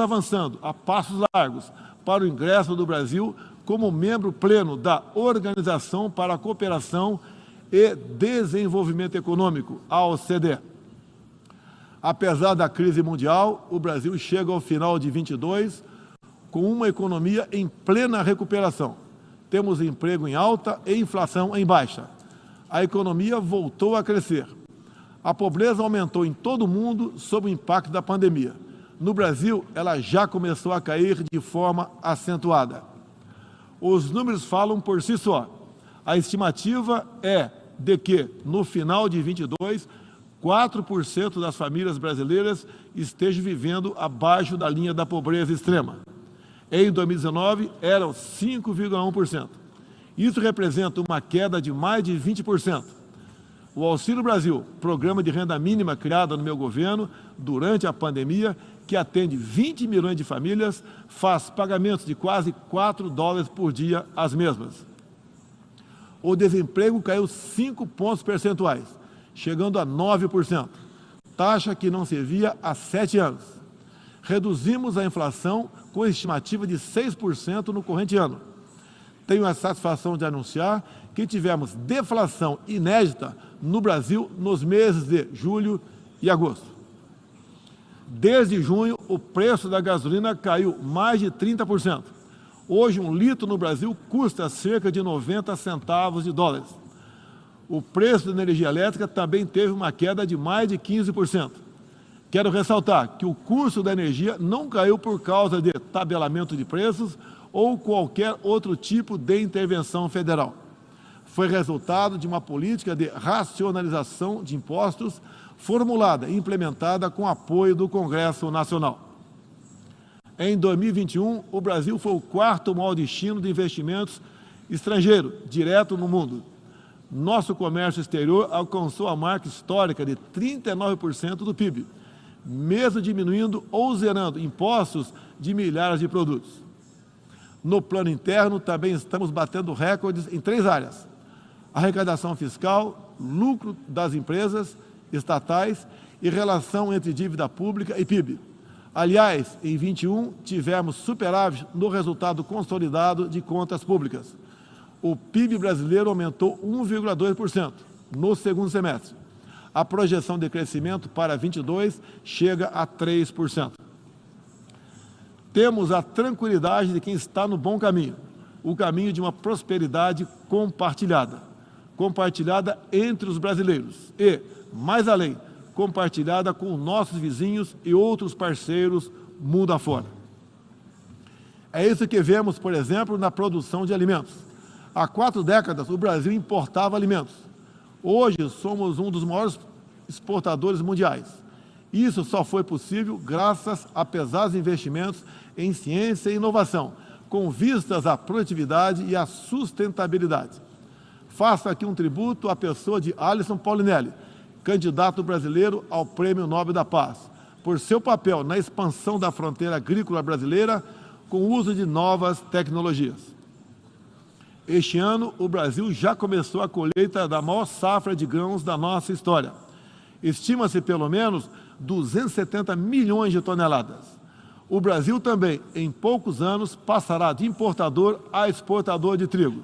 avançando a passos largos para o ingresso do Brasil como membro pleno da Organização para a Cooperação e Desenvolvimento Econômico, a OCDE. Apesar da crise mundial, o Brasil chega ao final de 22 com uma economia em plena recuperação. Temos emprego em alta e inflação em baixa. A economia voltou a crescer. A pobreza aumentou em todo o mundo sob o impacto da pandemia. No Brasil, ela já começou a cair de forma acentuada. Os números falam por si só. A estimativa é de que, no final de 22, 4% das famílias brasileiras estejam vivendo abaixo da linha da pobreza extrema. Em 2019, eram 5,1%. Isso representa uma queda de mais de 20%. O Auxílio Brasil, programa de renda mínima criado no meu governo durante a pandemia, que atende 20 milhões de famílias, faz pagamentos de quase $4 por dia às mesmas. O desemprego caiu 5 pontos percentuais, chegando a 9%, taxa que não se via há 7 anos. Reduzimos a inflação com estimativa de 6% no corrente ano. Tenho a satisfação de anunciar que tivemos deflação inédita no Brasil nos meses de julho e agosto. Desde junho, o preço da gasolina caiu mais de 30%. Hoje, um litro no Brasil custa cerca de 90 centavos de dólares. O preço da energia elétrica também teve uma queda de mais de 15%. Quero ressaltar que o custo da energia não caiu por causa de tabelamento de preços ou qualquer outro tipo de intervenção federal. Foi resultado de uma política de racionalização de impostos formulada e implementada com apoio do Congresso Nacional. Em 2021, o Brasil foi o 4º maior destino de investimentos estrangeiros direto no mundo. Nosso comércio exterior alcançou a marca histórica de 39% do PIB, mesmo diminuindo ou zerando impostos de milhares de produtos. No plano interno, também estamos batendo recordes em 3 áreas: arrecadação fiscal, lucro das empresas estatais e relação entre dívida pública e PIB. Aliás, em 21, tivemos superávit no resultado consolidado de contas públicas. O PIB brasileiro aumentou 1,2% no segundo semestre. A projeção de crescimento para 22 chega a 3%. Temos a tranquilidade de quem está no bom caminho, o caminho de uma prosperidade compartilhada entre os brasileiros e, mais além, compartilhada com nossos vizinhos e outros parceiros mundo afora. É isso que vemos, por exemplo, na produção de alimentos. Há 4 décadas, o Brasil importava alimentos. Hoje, somos um dos maiores exportadores mundiais. Isso só foi possível graças a pesados investimentos em ciência e inovação, com vistas à produtividade e à sustentabilidade. Faço aqui um tributo à pessoa de Alisson Paulinelli, candidato brasileiro ao Prêmio Nobel da Paz, por seu papel na expansão da fronteira agrícola brasileira com o uso de novas tecnologias. Este ano, o Brasil já começou a colheita da maior safra de grãos da nossa história. Estima-se pelo menos 270 milhões de toneladas. O Brasil também, em poucos anos, passará de importador a exportador de trigo.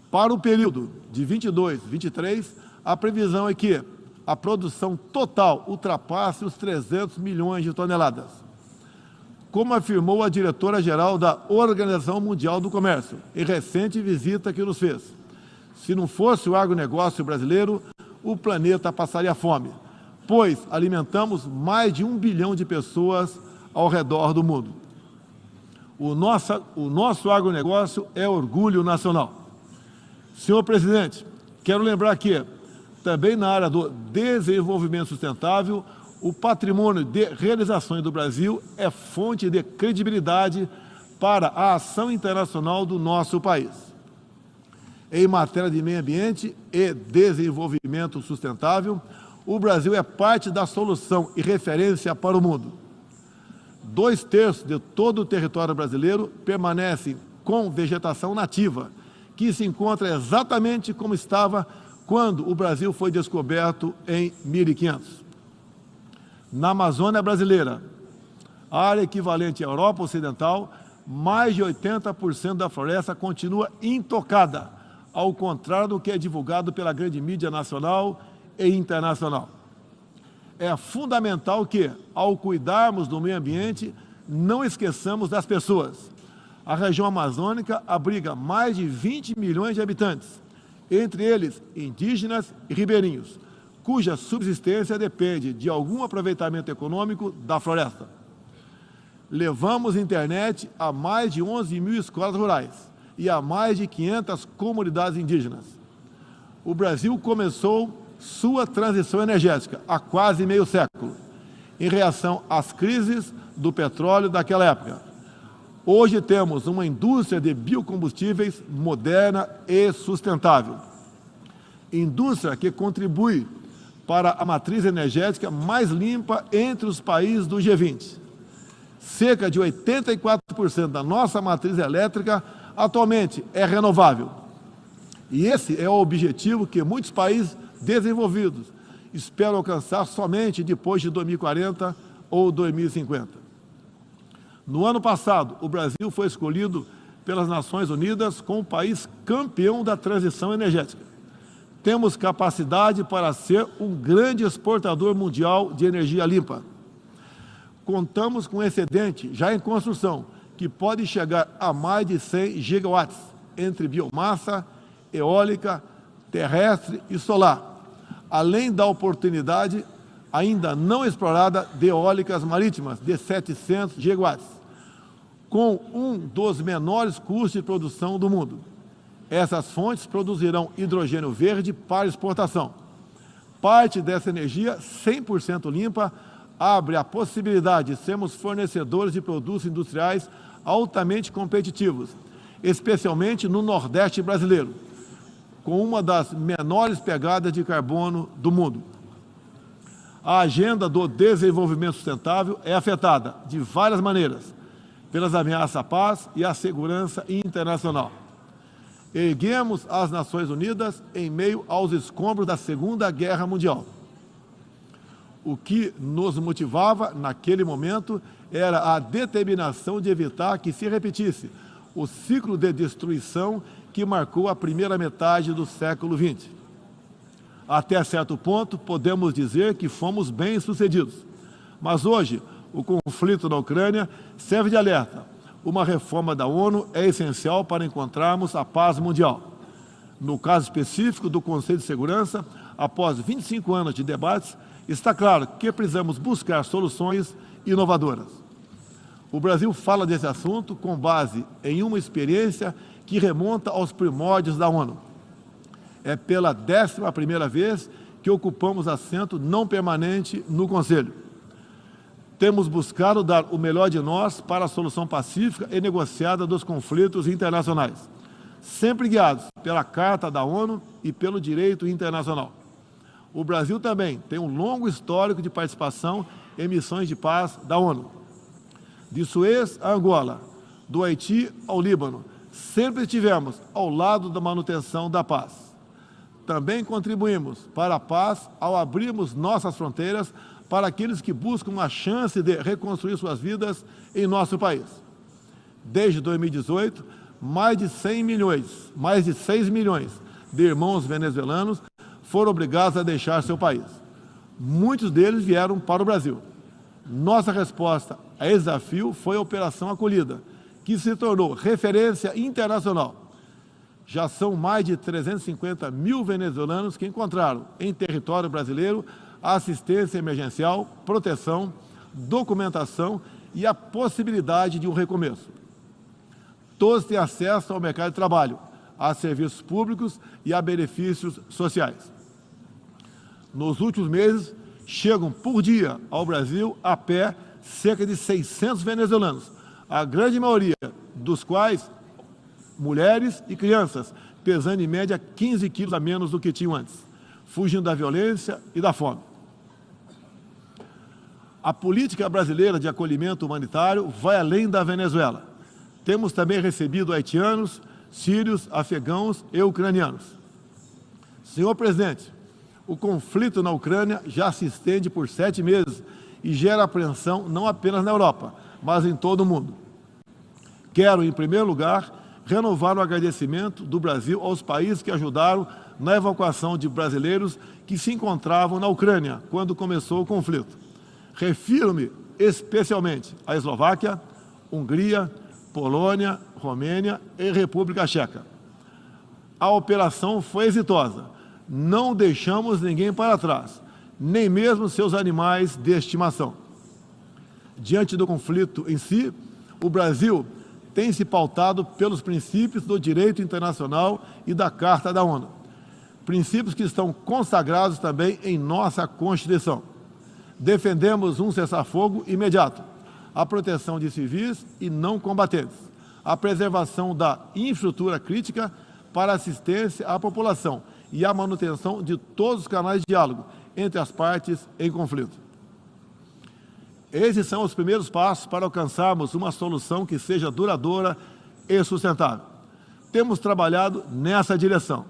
Para o período de 22 a 23, a previsão é que a produção total ultrapasse os 300 milhões de toneladas. Como afirmou a diretora-geral da Organização Mundial do Comércio, em recente visita que nos fez, se não fosse o agronegócio brasileiro, o planeta passaria fome, pois alimentamos mais de 1 bilhão de pessoas ao redor do mundo. O nosso agronegócio é orgulho nacional. Senhor presidente, quero lembrar que, também na área do desenvolvimento sustentável, o patrimônio de realizações do Brasil é fonte de credibilidade para a ação internacional do nosso país. Em matéria de meio ambiente e desenvolvimento sustentável, o Brasil é parte da solução e referência para o mundo. 2/3 de todo o território brasileiro permanecem com vegetação nativa, que se encontra exatamente como estava quando o Brasil foi descoberto em 1500. Na Amazônia brasileira, A área equivalente à Europa Ocidental, mais de 80% da floresta continua intocada, ao contrário do que é divulgado pela grande mídia nacional e internacional. É fundamental que, ao cuidarmos do meio ambiente, não esqueçamos das pessoas. A região amazônica abriga mais de 20 milhões de habitantes, entre eles indígenas e ribeirinhos, cuja subsistência depende de algum aproveitamento econômico da floresta. Levamos internet a mais de 11 mil escolas rurais e a mais de 500 comunidades indígenas. O Brasil começou sua transição energética há quase meio século, em reação às crises do petróleo daquela época. Hoje temos uma indústria de biocombustíveis moderna e sustentável. Indústria que contribui para a matriz energética mais limpa entre os países do G20. Cerca de 84% da nossa matriz elétrica atualmente é renovável. E esse é o objetivo que muitos países desenvolvidos esperam alcançar somente depois de 2040 ou 2050. No ano passado, o Brasil foi escolhido pelas Nações Unidas como o país campeão da transição energética. Temos capacidade para ser um grande exportador mundial de energia limpa. Contamos com um excedente já em construção, que pode chegar a mais de 100 gigawatts, entre biomassa, eólica, terrestre e solar, além da oportunidade ainda não explorada de eólicas marítimas de 700 gigawatts, com um dos menores custos de produção do mundo. Essas fontes produzirão hidrogênio verde para exportação. Parte dessa energia, 100% limpa, abre a possibilidade de sermos fornecedores de produtos industriais altamente competitivos, especialmente no Nordeste brasileiro, com uma das menores pegadas de carbono do mundo. A agenda do desenvolvimento sustentável é afetada de várias maneiras pelas ameaças à paz e à segurança internacional. Erguemos as Nações Unidas em meio aos escombros da Segunda Guerra Mundial. O que nos motivava naquele momento era a determinação de evitar que se repetisse o ciclo de destruição que marcou a primeira metade do século XX. Até certo ponto, podemos dizer que fomos bem-sucedidos. Mas hoje, o conflito na Ucrânia serve de alerta. Uma reforma da ONU é essencial para encontrarmos a paz mundial. No caso específico do Conselho de Segurança, após 25 anos de debates, está claro que precisamos buscar soluções inovadoras. O Brasil fala desse assunto com base em uma experiência que remonta aos primórdios da ONU. É pela 11ª vez que ocupamos assento não permanente no Conselho. Temos buscado dar o melhor de nós para a solução pacífica e negociada dos conflitos internacionais, sempre guiados pela Carta da ONU e pelo direito internacional. O Brasil também tem um longo histórico de participação em missões de paz da ONU. De Suez a Angola, do Haiti ao Líbano, sempre estivemos ao lado da manutenção da paz. Também contribuímos para a paz ao abrirmos nossas fronteiras para aqueles que buscam a chance de reconstruir suas vidas em nosso país. Desde 2018, mais de 6 milhões de irmãos venezuelanos foram obrigados a deixar seu país. Muitos deles vieram para o Brasil. Nossa resposta a esse desafio foi a Operação Acolhida, que se tornou referência internacional. Já são mais de 350 mil venezuelanos que encontraram em território brasileiro assistência emergencial, proteção, documentação e a possibilidade de um recomeço. Todos têm acesso ao mercado de trabalho, a serviços públicos e a benefícios sociais. Nos últimos meses, chegam por dia ao Brasil a pé cerca de 600 venezuelanos, a grande maioria dos quais mulheres e crianças, pesando em média 15 quilos a menos do que tinham antes, fugindo da violência e da fome. A política brasileira de acolhimento humanitário vai além da Venezuela. Temos também recebido haitianos, sírios, afegãos e ucranianos. Senhor presidente, o conflito na Ucrânia já se estende por 7 meses e gera apreensão não apenas na Europa, mas em todo o mundo. Quero, em primeiro lugar, renovar o agradecimento do Brasil aos países que ajudaram na evacuação de brasileiros que se encontravam na Ucrânia quando começou o conflito. Refiro-me especialmente à Eslováquia, Hungria, Polônia, Romênia e República Tcheca. A operação foi exitosa. Não deixamos ninguém para trás, nem mesmo seus animais de estimação. Diante do conflito em si, o Brasil tem se pautado pelos princípios do direito internacional e da Carta da ONU. Princípios que estão consagrados também em nossa Constituição. Defendemos um cessar-fogo imediato, a proteção de civis e não combatentes, a preservação da infraestrutura crítica para assistência à população e a manutenção de todos os canais de diálogo entre as partes em conflito. Esses são os primeiros passos para alcançarmos uma solução que seja duradoura e sustentável. Temos trabalhado nessa direção.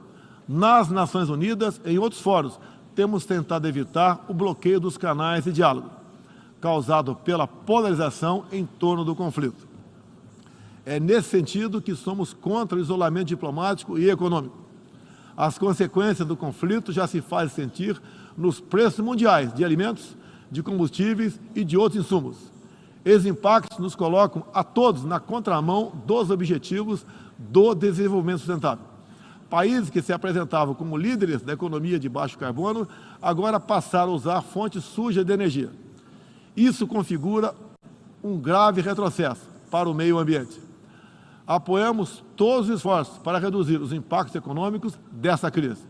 Nas Nações Unidas e em outros fóruns, temos tentado evitar o bloqueio dos canais de diálogo, causado pela polarização em torno do conflito. É nesse sentido que somos contra o isolamento diplomático e econômico. As consequências do conflito já se fazem sentir nos preços mundiais de alimentos, de combustíveis e de outros insumos. Esses impactos nos colocam a todos na contramão dos objetivos do desenvolvimento sustentável. Países que se apresentavam como líderes da economia de baixo carbono, agora passaram a usar fontes sujas de energia. Isso configura um grave retrocesso para o meio ambiente. Apoiamos todos os esforços para reduzir os impactos econômicos dessa crise,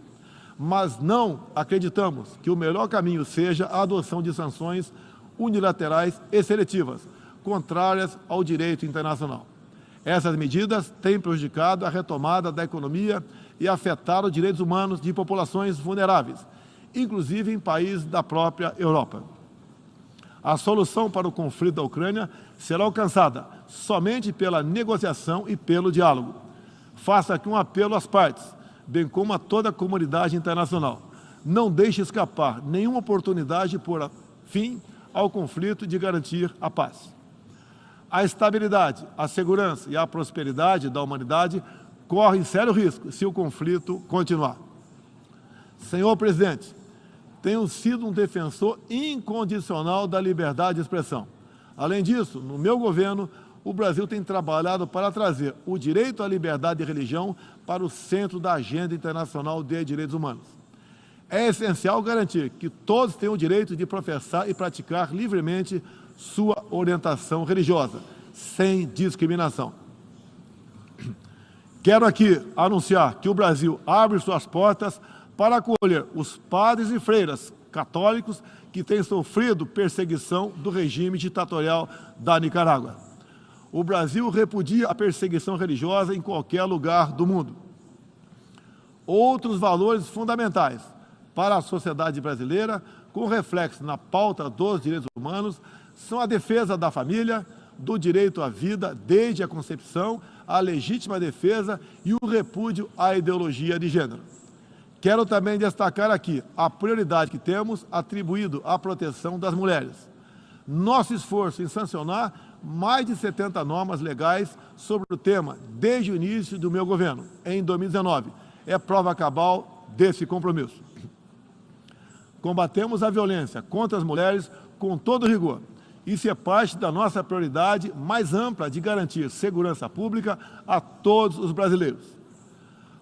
mas não acreditamos que o melhor caminho seja a adoção de sanções unilaterais e seletivas, contrárias ao direito internacional. Essas medidas têm prejudicado a retomada da economia e afetado os direitos humanos de populações vulneráveis, inclusive em países da própria Europa. A solução para o conflito da Ucrânia será alcançada somente pela negociação e pelo diálogo. Faço aqui um apelo às partes, bem como a toda a comunidade internacional. Não deixe escapar nenhuma oportunidade de pôr fim ao conflito e de garantir a paz. A estabilidade, a segurança e a prosperidade da humanidade correm sério risco se o conflito continuar. Senhor presidente, tenho sido um defensor incondicional da liberdade de expressão. Além disso, no meu governo, o Brasil tem trabalhado para trazer o direito à liberdade de religião para o centro da agenda internacional de direitos humanos. É essencial garantir que todos tenham o direito de professar e praticar livremente sua orientação religiosa, sem discriminação. Quero aqui anunciar que o Brasil abre suas portas para acolher os padres e freiras católicos que têm sofrido perseguição do regime ditatorial da Nicarágua. O Brasil repudia a perseguição religiosa em qualquer lugar do mundo. Outros valores fundamentais para a sociedade brasileira, com reflexo na pauta dos direitos humanos, são a defesa da família, do direito à vida desde a concepção, a legítima defesa e o repúdio à ideologia de gênero. Quero também destacar aqui a prioridade que temos atribuído à proteção das mulheres. Nosso esforço em sancionar mais de 70 normas legais sobre o tema desde o início do meu governo, em 2019, é prova cabal desse compromisso. Combatemos a violência contra as mulheres com todo rigor. Isso é parte da nossa prioridade mais ampla de garantir segurança pública a todos os brasileiros.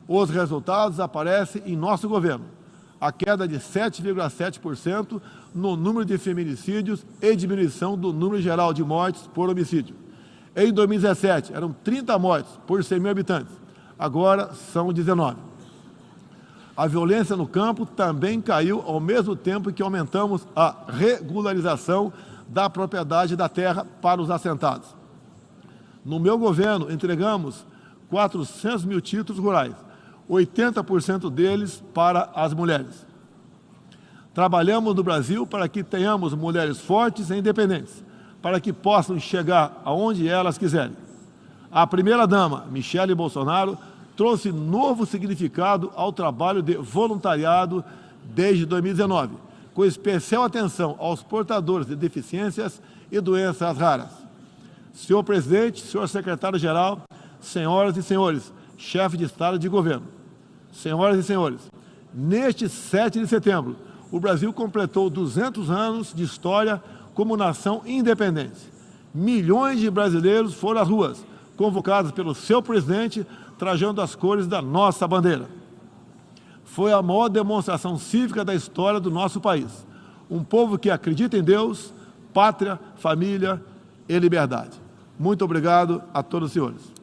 Os resultados aparecem em nosso governo. A queda de 7,7% no número de feminicídios e diminuição do número geral de mortes por homicídio. Em 2017, eram 30 mortes por 100 mil habitantes. Agora são 19. A violência no campo também caiu ao mesmo tempo que aumentamos a regularização da propriedade da terra para os assentados. No meu governo, entregamos 400 mil títulos rurais, 80% deles para as mulheres. Trabalhamos no Brasil para que tenhamos mulheres fortes e independentes, para que possam chegar aonde elas quiserem. A primeira-dama, Michele Bolsonaro, trouxe novo significado ao trabalho de voluntariado desde 2019, com especial atenção aos portadores de deficiências e doenças raras. Senhor presidente, senhor secretário-geral, senhoras e senhores, chefe de Estado e de governo. Senhoras e senhores, neste 7 de setembro, o Brasil completou 200 anos de história como nação independente. Milhões de brasileiros foram às ruas, convocados pelo seu presidente, trajando as cores da nossa bandeira. Foi a maior demonstração cívica da história do nosso país. Um povo que acredita em Deus, pátria, família e liberdade. Muito obrigado a todos os senhores.